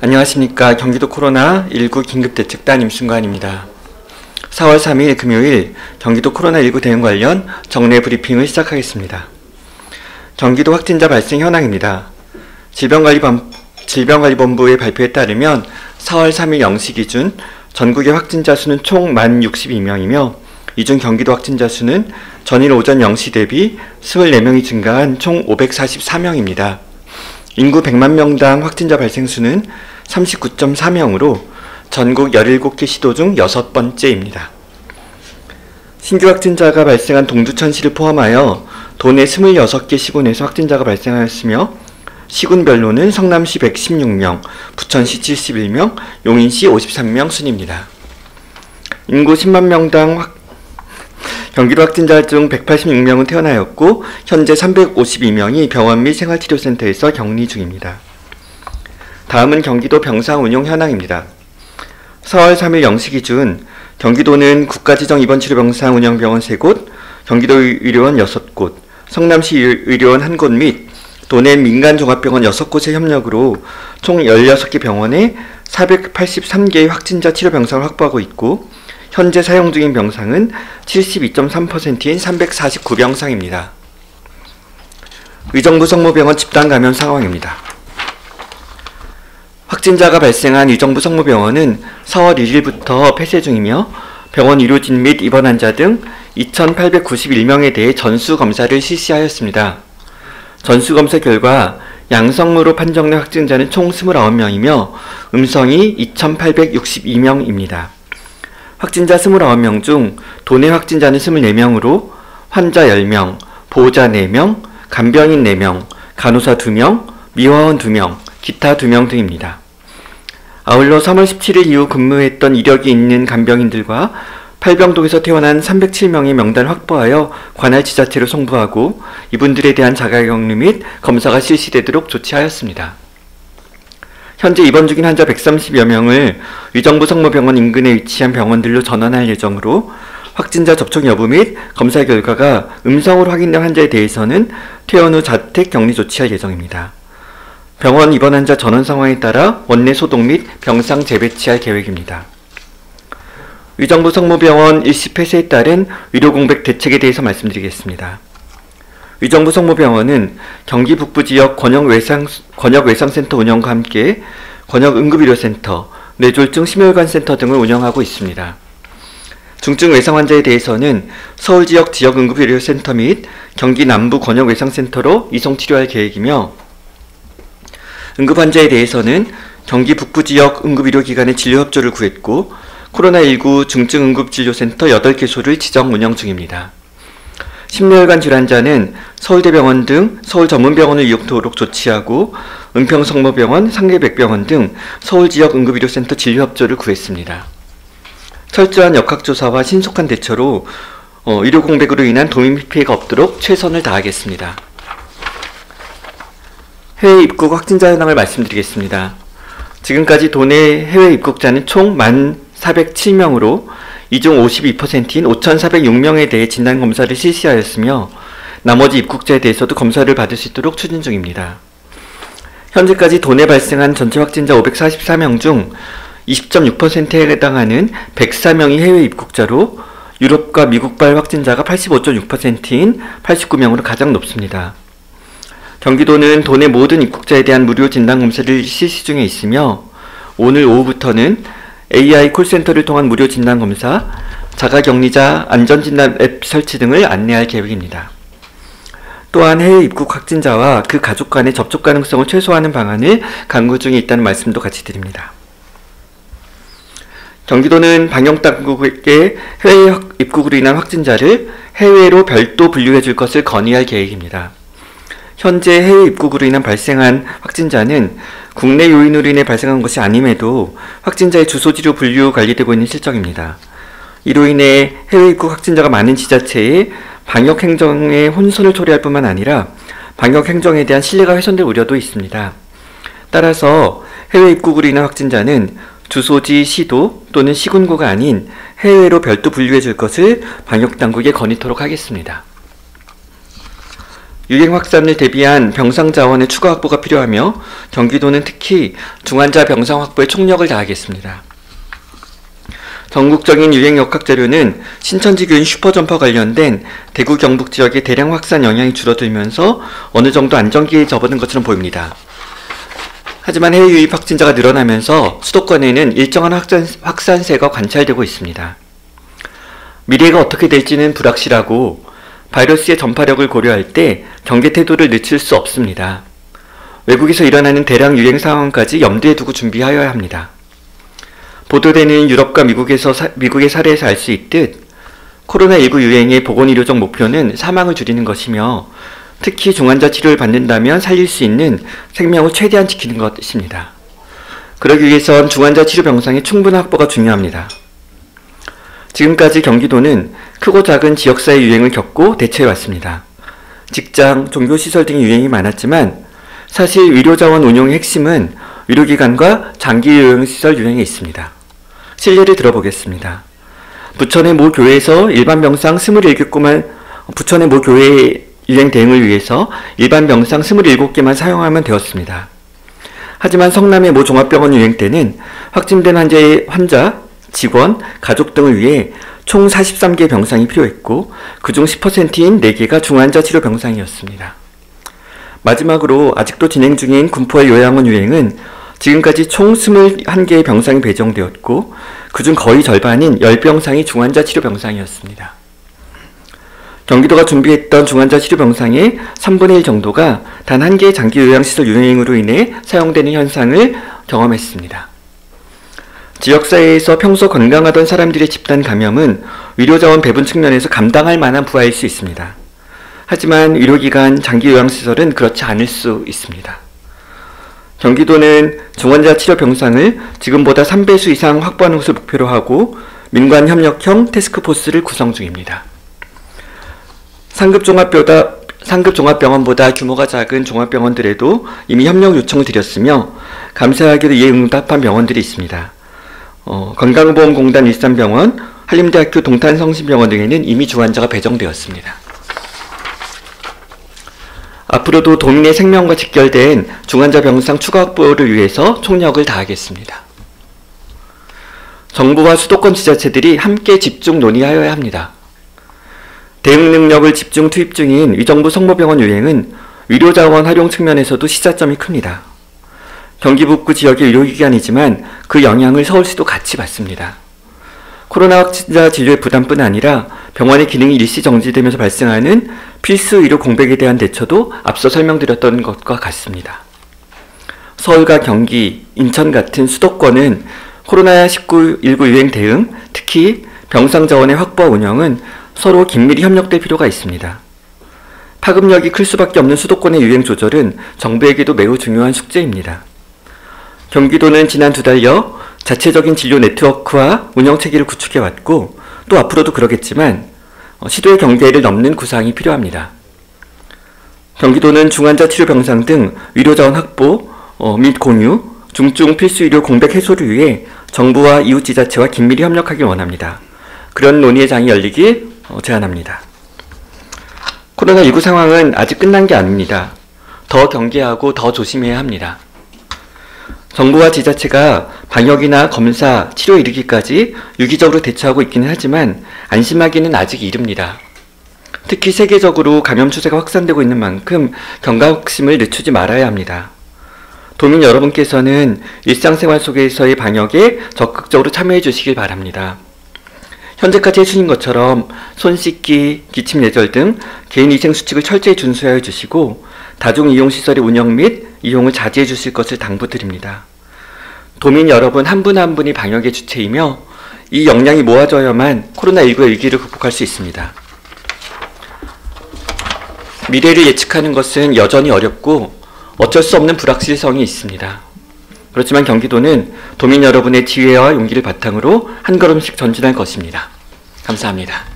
안녕하십니까. 경기도 코로나19 긴급대책단 임순관입니다. 4월 3일 금요일 경기도 코로나19 대응 관련 정례 브리핑을 시작하겠습니다. 경기도 확진자 발생 현황입니다. 질병관리본부의 발표에 따르면 4월 3일 0시 기준 전국의 확진자 수는 총 1062명이며 이 중 경기도 확진자 수는 전일 오전 0시 대비 24명이 증가한 총 544명입니다. 인구 100만 명당 확진자 발생 수는 39.4명으로 전국 17개 시도 중 6번째입니다. 신규 확진자가 발생한 동두천시를 포함하여 도내 26개 시군에서 확진자가 발생하였으며 시군별로는 성남시 116명, 부천시 71명, 용인시 53명 순입니다. 인구 10만 명당 경기도 확진자 중 186명은 퇴원하였고 현재 352명이 병원 및 생활치료센터에서 격리 중입니다. 다음은 경기도 병상 운용 현황입니다. 4월 3일 0시 기준 경기도는 국가지정 입원치료병상 운영병원 3곳, 경기도 의료원 6곳, 성남시 의료원 1곳 및 도내 민간종합병원 6곳의 협력으로 총 16개 병원에 483개의 확진자 치료병상을 확보하고 있고 현재 사용 중인 병상은 72.3%인 349병상입니다. 의정부 성모병원 집단 감염 상황입니다. 확진자가 발생한 의정부 성모병원은 4월 1일부터 폐쇄 중이며 병원 의료진 및 입원 환자 등 2,891명에 대해 전수검사를 실시하였습니다. 전수검사 결과 양성으로 판정된 확진자는 총 29명이며 음성이 2,862명입니다. 확진자 29명 중 도내 확진자는 24명으로 환자 10명, 보호자 4명, 간병인 4명, 간호사 2명, 미화원 2명, 기타 2명 등입니다. 아울러 3월 17일 이후 근무했던 이력이 있는 간병인들과 팔병동에서 퇴원한 307명의 명단을 확보하여 관할 지자체로 송부하고 이분들에 대한 자가격리 및 검사가 실시되도록 조치하였습니다. 현재 입원 중인 환자 130여 명을 의정부 성모병원 인근에 위치한 병원들로 전환할 예정으로 확진자 접촉 여부 및 검사 결과가 음성으로 확인된 환자에 대해서는 퇴원 후 자택 격리 조치할 예정입니다. 병원 입원 환자 전원 상황에 따라 원내 소독 및 병상 재배치할 계획입니다. 의정부 성모병원 일시 폐쇄에 따른 의료 공백 대책에 대해서 말씀드리겠습니다. 의정부 성모병원은 경기 북부 지역 권역외상센터 운영과 함께 권역응급의료센터, 뇌졸중 심혈관센터 등을 운영하고 있습니다. 중증 외상 환자에 대해서는 서울 지역 지역응급의료센터 및 경기 남부 권역외상센터로 이송 치료할 계획이며 응급 환자에 대해서는 경기 북부 지역 응급의료기관의 진료협조를 구했고 코로나19 중증응급진료센터 8개소를 지정 운영 중입니다. 심혈관 질환자는 서울대병원 등 서울 전문병원을 이용토록 조치하고 은평성모병원, 상계백병원 등 서울 지역 응급의료센터 진료협조를 구했습니다. 철저한 역학조사와 신속한 대처로 의료 공백으로 인한 도민 피해가 없도록 최선을 다하겠습니다. 해외 입국 확진자 현황을 말씀드리겠습니다. 지금까지 도내 해외 입국자는 총 1,407명으로 이 중 52%인 5,406명에 대해 진단검사를 실시하였으며 나머지 입국자에 대해서도 검사를 받을 수 있도록 추진 중입니다. 현재까지 도내 발생한 전체 확진자 544명 중 20.6%에 해당하는 104명이 해외 입국자로 유럽과 미국발 확진자가 85.6%인 89명으로 가장 높습니다. 경기도는 도내 모든 입국자에 대한 무료 진단검사를 실시 중에 있으며 오늘 오후부터는 AI 콜센터를 통한 무료 진단검사, 자가격리자 안전진단 앱 설치 등을 안내할 계획입니다. 또한 해외 입국 확진자와 그 가족 간의 접촉 가능성을 최소화하는 방안을 강구 중에 있다는 말씀도 같이 드립니다. 경기도는 방역당국에게 해외 입국으로 인한 확진자를 해외로 별도 분류해 줄 것을 건의할 계획입니다. 현재 해외 입국으로 인한 발생한 확진자는 국내 요인으로 인해 발생한 것이 아님에도 확진자의 주소지로 분류 관리되고 있는 실정입니다. 이로 인해 해외 입국 확진자가 많은 지자체에 방역 행정에 혼선을 초래할 뿐만 아니라 방역 행정에 대한 신뢰가 훼손될 우려도 있습니다. 따라서 해외 입국으로 인한 확진자는 주소지 시도 또는 시군구가 아닌 해외로 별도 분류해 줄 것을 방역당국에 건의토록 하겠습니다. 유행 확산을 대비한 병상 자원의 추가 확보가 필요하며 경기도는 특히 중환자 병상 확보에 총력을 다하겠습니다. 전국적인 유행 역학 자료는 신천지 교인 슈퍼점퍼 관련된 대구 경북 지역의 대량 확산 영향이 줄어들면서 어느 정도 안정기에 접어든 것처럼 보입니다. 하지만 해외 유입 확진자가 늘어나면서 수도권에는 일정한 확산세가 관찰되고 있습니다. 미래가 어떻게 될지는 불확실하고 바이러스의 전파력을 고려할 때 경계 태도를 늦출 수 없습니다. 외국에서 일어나는 대량 유행 상황까지 염두에 두고 준비하여야 합니다. 보도되는 유럽과 미국의 사례에서 알 수 있듯 코로나19 유행의 보건의료적 목표는 사망을 줄이는 것이며 특히 중환자 치료를 받는다면 살릴 수 있는 생명을 최대한 지키는 것입니다. 그러기 위해선 중환자 치료 병상의 충분한 확보가 중요합니다. 지금까지 경기도는 크고 작은 지역사회 유행을 겪고 대처해왔습니다. 직장, 종교시설 등의 유행이 많았지만 사실 의료자원 운용의 핵심은 의료기관과 장기요양시설 유행에 있습니다. 실례를 들어보겠습니다. 부천의 모 교회에서 일반 병상 27개만 부천의 모 교회의 유행 대응을 위해서 일반 병상 27개만 사용하면 되었습니다. 하지만 성남의 모 종합병원 유행 때는 확진된 환자, 직원, 가족 등을 위해 총 43개 병상이 필요했고 그중 10%인 4개가 중환자 치료 병상이었습니다. 마지막으로 아직도 진행 중인 군포의 요양원 유행은 지금까지 총 21개의 병상이 배정되었고 그중 거의 절반인 10병상이 중환자 치료 병상이었습니다. 경기도가 준비했던 중환자 치료 병상의 3분의 1 정도가 단 한 개의 장기 요양시설 유행으로 인해 사용되는 현상을 경험했습니다. 지역사회에서 평소 건강하던 사람들의 집단 감염은 의료자원 배분 측면에서 감당할 만한 부하일 수 있습니다. 하지만 의료기관, 장기요양시설은 그렇지 않을 수 있습니다. 경기도는 중환자 치료 병상을 지금보다 3배수 이상 확보하는 것을 목표로 하고 민관협력형 태스크포스를 구성 중입니다. 상급 종합병원보다 규모가 작은 종합병원들에도 이미 협력 요청을 드렸으며 감사하게도 이에 응답한 병원들이 있습니다. 건강보험공단 일산병원, 한림대학교 동탄성심병원 등에는 이미 중환자가 배정되었습니다. 앞으로도 도민의 생명과 직결된 중환자 병상 추가 확보를 위해서 총력을 다하겠습니다. 정부와 수도권 지자체들이 함께 집중 논의하여야 합니다. 대응 능력을 집중 투입 중인 위정부 성모병원 유행은 의료자원 활용 측면에서도 시사점이 큽니다. 경기 북부 지역의 의료기관이지만 그 영향을 서울시도 같이 받습니다. 코로나 확진자 진료의 부담뿐 아니라 병원의 기능이 일시 정지되면서 발생하는 필수 의료 공백에 대한 대처도 앞서 설명드렸던 것과 같습니다. 서울과 경기, 인천 같은 수도권은 코로나19 유행 대응, 특히 병상 자원의 확보와 운영은 서로 긴밀히 협력될 필요가 있습니다. 파급력이 클 수밖에 없는 수도권의 유행 조절은 정부에게도 매우 중요한 숙제입니다. 경기도는 지난 2달여 자체적인 진료 네트워크와 운영 체계를 구축해왔고 또 앞으로도 그러겠지만 시도의 경계를 넘는 구상이 필요합니다. 경기도는 중환자 치료 병상 등 의료자원 확보 및 공유, 중증 필수 의료 공백 해소를 위해 정부와 이웃지자체와 긴밀히 협력하길 원합니다. 그런 논의의 장이 열리길 제안합니다. 코로나19 상황은 아직 끝난 게 아닙니다. 더 경계하고 더 조심해야 합니다. 정부와 지자체가 방역이나 검사, 치료에 이르기까지 유기적으로 대처하고 있기는 하지만 안심하기는 아직 이릅니다. 특히 세계적으로 감염 추세가 확산되고 있는 만큼 경각심을 늦추지 말아야 합니다. 도민 여러분께서는 일상생활 속에서의 방역에 적극적으로 참여해 주시길 바랍니다. 현재까지 해주신 것처럼 손 씻기, 기침 예절 등 개인위생수칙을 철저히 준수하여 주시고 다중이용시설의 운영 및 이용을 자제해 주실 것을 당부드립니다. 도민 여러분 한 분 한 분이 방역의 주체이며 이 역량이 모아져야만 코로나19의 위기를 극복할 수 있습니다. 미래를 예측하는 것은 여전히 어렵고 어쩔 수 없는 불확실성이 있습니다. 그렇지만 경기도는 도민 여러분의 지혜와 용기를 바탕으로 한 걸음씩 전진할 것입니다. 감사합니다.